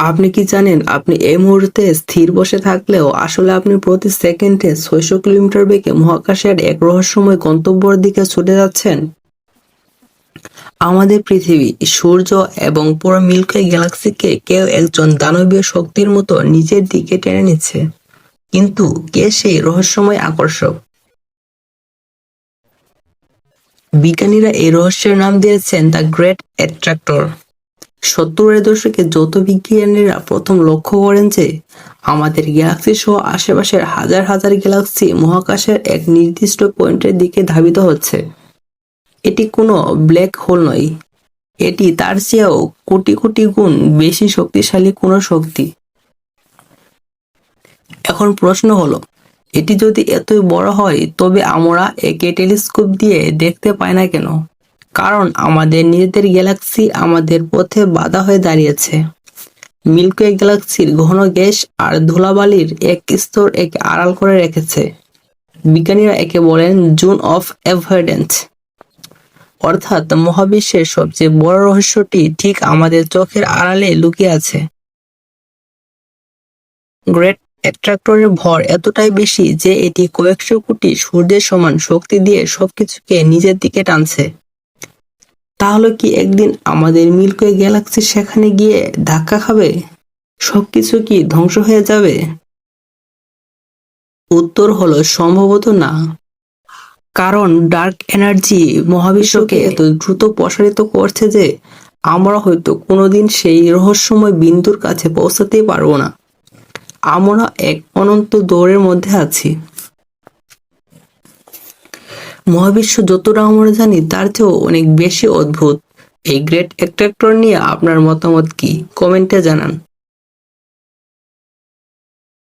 আপনি কি জানেন আপনি এই মুহূর্তে স্থির বসে থাকলেও আসলে আপনি প্রতি সেকেন্ডে ৬০০ কিলোমিটার বেগে মহাকাশের এক রহস্যময় গন্তব্যের দিকে ছুটে যাচ্ছেন? আমাদের পৃথিবী, সূর্য এবং পুরো মিল্কি ওয়ে গ্যালাক্সিকে কেউ একজন দানবীয় শক্তির মতো নিজের দিকে টেনে নিচ্ছে। কিন্তু কে সেই রহস্যময় আকর্ষক? বিজ্ঞানীরা এই রহস্যের নাম দিয়েছেন দ্য গ্রেট অ্যাট্রাক্টর। ৭০-এর দশকে জ্যোতির্বিজ্ঞানীরা প্রথম লক্ষ্য করেন যে আমাদের গ্যালাক্সি সহ আশেপাশের হাজার হাজার গ্যালাক্সি মহাকাশের এক নির্দিষ্ট পয়েন্টের দিকে ধাবিত হচ্ছে। এটি কোনো ব্ল্যাক হোল নয়, এটি তার চেয়েও কোটি কোটি গুণ বেশি শক্তিশালী কোনো শক্তি। এখন প্রশ্ন হলো, এটি যদি এতই বড় হয় তবে আমরা একে টেলিস্কোপ দিয়ে দেখতে পাই না কেন? কারণ আমাদের নিজেদের গ্যালাক্সি আমাদের পথে বাধা হয়ে দাঁড়িয়েছে। মিল্কি ওয়ে গ্যালাক্সির ঘন গ্যাস আর ধুলাবালির এক স্তর একে আড়াল করে রেখেছে। বিজ্ঞানীরা একে বলেন জোন অফ অ্যাভয়েডেন্স। অর্থাৎ মহাবিশ্বের সবচেয়ে বড় রহস্যটি ঠিক আমাদের চোখের আড়ালে লুকিয়ে আছে। গ্রেট অ্যাট্রাক্টরের ভর এতটাই বেশি যে এটি কয়েকশো কোটি সূর্যের সমান শক্তি দিয়ে সবকিছুকে নিজের দিকে টানছে। তাহলে কি একদিন আমাদের মিল্কি ওয়ে গ্যালাক্সি সেখানে গিয়ে ধাক্কা খাবে? সবকিছু কি ধ্বংস হয়ে যাবে? উত্তর হলো সম্ভবত না। কারণ ডার্ক এনার্জি মহাবিশ্বকে এত দ্রুত প্রসারিত করছে যে আমরা হয়তো কোনোদিন সেই রহস্যময় বিন্দুর কাছে পৌঁছাতেই পারবো না। আমরা এক অনন্ত দৌড়ের মধ্যে আছি। মহাবিশ্ব যতটা আমরা জানি তার চেয়েও অনেক বেশি অদ্ভুত। এই গ্রেট অ্যাট্রাক্টর নিয়ে আপনার মতামত কি? কমেন্টে জানান।